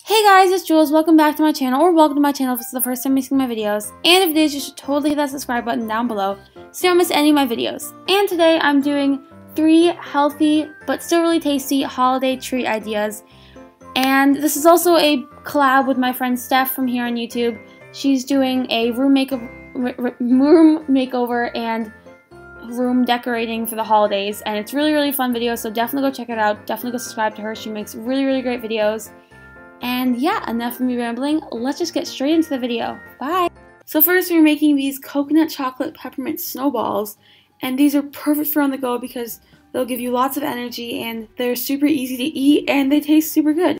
Hey guys, it's Jules. Welcome back to my channel, or welcome to my channel if this is the first time you're seeing my videos. And if it is, you should totally hit that subscribe button down below so you don't miss any of my videos. And today I'm doing 3 healthy but still really tasty holiday treat ideas. And this is also a collab with my friend Steph from here on YouTube. She's doing a room makeover and room decorating for the holidays, and it's really fun video, so definitely go check it out. Definitely go subscribe to her. She makes really great videos. And yeah, enough of me rambling, let's just get straight into the video. Bye! So first we're making these coconut chocolate peppermint snowballs, and these are perfect for on the go because they'll give you lots of energy and they're super easy to eat and they taste super good.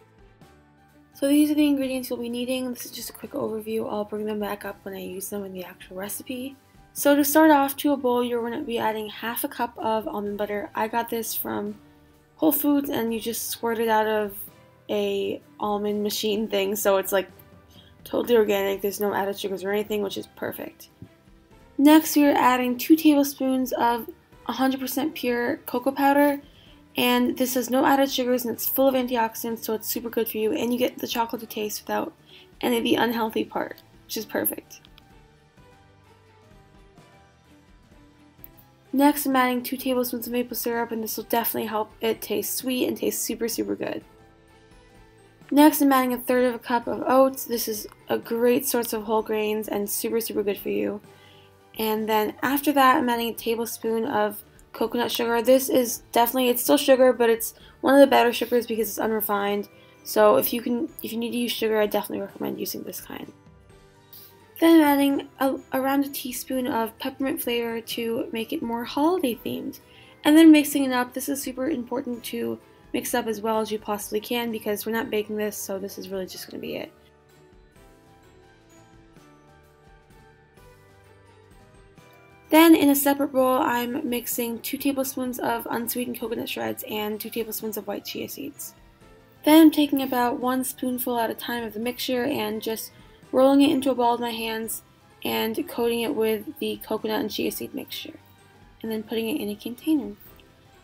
So these are the ingredients you'll be needing. This is just a quick overview. I'll bring them back up when I use them in the actual recipe. So to start off, to a bowl you're going to be adding half a cup of almond butter. I got this from Whole Foods and you just squirt it out of a almond machine thing, so it's like totally organic. There's no added sugars or anything, which is perfect. Next we are adding 2 tablespoons of 100% pure cocoa powder, and this has no added sugars and it's full of antioxidants, so it's super good for you, and you get the chocolate to taste without any of the unhealthy part, which is perfect. Next I'm adding 2 tablespoons of maple syrup, and this will definitely help it taste sweet and taste super good. Next, I'm adding 1/3 of a cup of oats. This is a great source of whole grains and super good for you. And then after that, I'm adding a tablespoon of coconut sugar. This is definitely, it's still sugar, but it's one of the better sugars because it's unrefined. So if you need to use sugar, I definitely recommend using this kind. Then I'm adding around a teaspoon of peppermint flavor to make it more holiday themed. And then mixing it up. This is super important to mix up as well as you possibly can because we're not baking this, so this is really just going to be it. Then in a separate bowl, I'm mixing 2 tablespoons of unsweetened coconut shreds and 2 tablespoons of white chia seeds. Then I'm taking about 1 spoonful at a time of the mixture and just rolling it into a ball with my hands and coating it with the coconut and chia seed mixture, and then putting it in a container.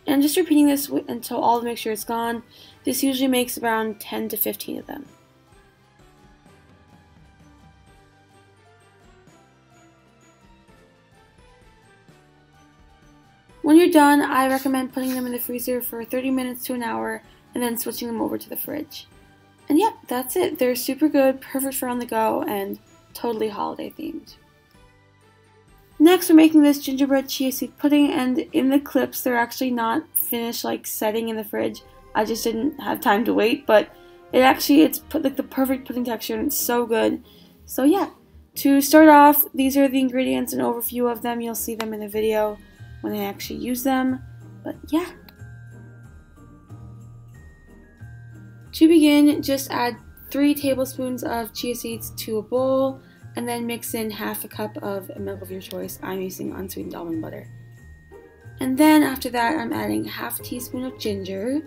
And just repeating this until all the mixture is gone. This usually makes around 10 to 15 of them. When you're done, I recommend putting them in the freezer for 30 minutes to an hour and then switching them over to the fridge. And yeah, that's it. They're super good, perfect for on the go, and totally holiday themed. Next, we're making this gingerbread chia seed pudding, and in the clips they're actually not finished like setting in the fridge. I just didn't have time to wait, but it's like the perfect pudding texture and it's so good. So yeah, to start off, these are the ingredients, an overview of them. You'll see them in the video when I actually use them, but yeah. To begin, just add 3 tablespoons of chia seeds to a bowl, and then mix in half a cup of milk of your choice. I'm using unsweetened almond butter. And then after that, I'm adding half a teaspoon of ginger,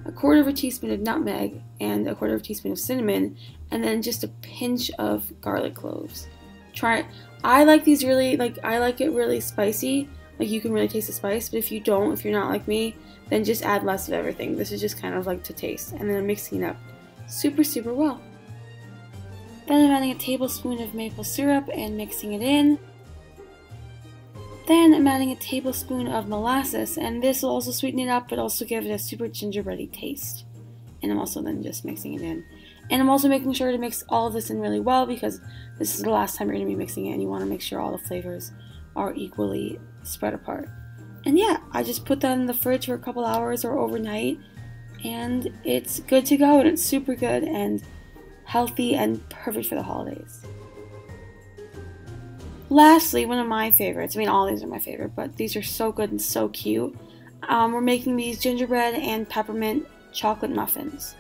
1/4 teaspoon of nutmeg, and 1/4 teaspoon of cinnamon, and then just a pinch of garlic cloves. Try it. I like these really, I like it really spicy. Like you can really taste the spice, but if you don't, if you're not like me, then just add less of everything. This is just kind of like to taste. And then I'm mixing it up super well. Then I'm adding a tablespoon of maple syrup and mixing it in. Then I'm adding a tablespoon of molasses, and this will also sweeten it up but also give it a super gingerbready taste. And I'm also then just mixing it in. And I'm also making sure to mix all of this in really well because this is the last time you're going to be mixing it and you want to make sure all the flavors are equally spread apart. And yeah, I just put that in the fridge for a couple hours or overnight and it's good to go, and it's super good and healthy and perfect for the holidays. Lastly, one of my favorites, I mean all these are my favorite, but these are so good and so cute. We're making these gingerbread and peppermint chocolate muffins.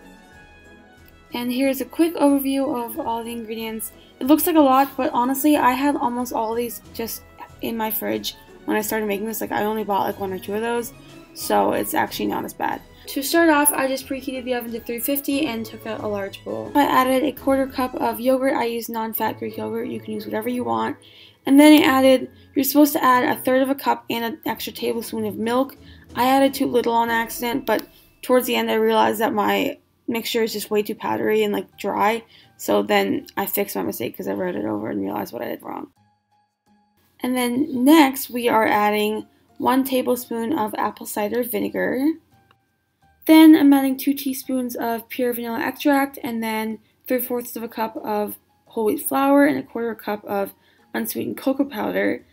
And here's a quick overview of all the ingredients. It looks like a lot, but honestly I had almost all of these just in my fridge when I started making this. Like I only bought like 1 or 2 of those, so it's actually not as bad. To start off, I just preheated the oven to 350 and took out a large bowl. I added 1/4 cup of yogurt. I used non-fat Greek yogurt. You can use whatever you want. And then you're supposed to add 1/3 of a cup and an extra tablespoon of milk. I added too little on accident, but towards the end I realized that my mixture is just way too powdery and like dry. So then I fixed my mistake because I read it over and realized what I did wrong. And then next we are adding 1 tablespoon of apple cider vinegar. Then I'm adding 2 teaspoons of pure vanilla extract, and then 3/4 of a cup of whole wheat flour and 1/4 cup of unsweetened cocoa powder.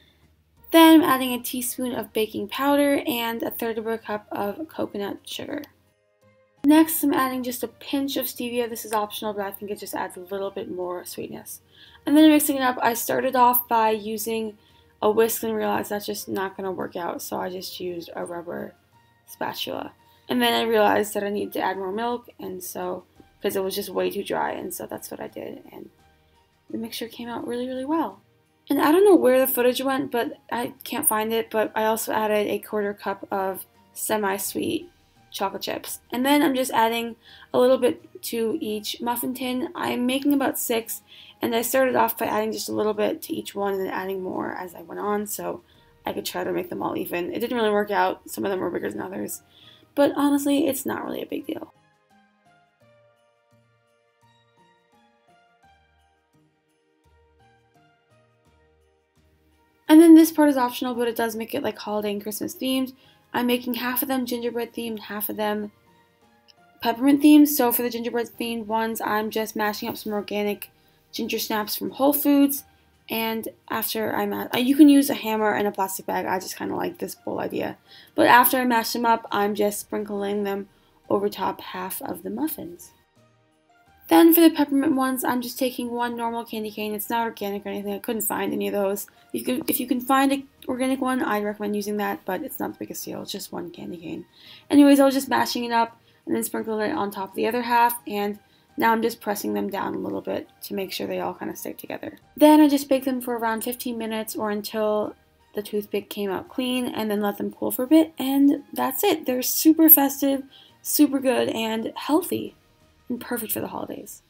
Then I'm adding a teaspoon of baking powder and 1/3 of a cup of coconut sugar. Next, I'm adding just a pinch of stevia. This is optional, but I think it just adds a little bit more sweetness. And then mixing it up, I started off by using a whisk and realized that's just not going to work out, so I just used a rubber spatula. And then I realized that I needed to add more milk, and so, because it was just way too dry, and so that's what I did, and the mixture came out really, really well. And I don't know where the footage went, but I can't find it, but I also added a 1/4 cup of semi-sweet chocolate chips. And then I'm just adding a little bit to each muffin tin. I'm making about 6, and I started off by adding just a little bit to each one and then adding more as I went on, so I could try to make them all even. It didn't really work out. Some of them were bigger than others. But honestly, it's not really a big deal. And then this part is optional, but it does make it like holiday and Christmas themed. I'm making half of them gingerbread themed, half of them peppermint themed. So for the gingerbread themed ones, I'm just mashing up some organic ginger snaps from Whole Foods. And after you can use a hammer and a plastic bag. I just kind of like this bowl idea. But after I mash them up, I'm just sprinkling them over top half of the muffins. Then for the peppermint ones, I'm just taking 1 normal candy cane. It's not organic or anything. I couldn't find any of those. If you can find an organic one, I'd recommend using that, but it's not the biggest deal. It's just 1 candy cane. Anyways, I was just mashing it up and then sprinkling it on top of the other half, and now I'm just pressing them down a little bit to make sure they all kind of stick together. Then I just bake them for around 15 minutes or until the toothpick came out clean, and then let them cool for a bit, and that's it. They're super festive, super good, and healthy, and perfect for the holidays.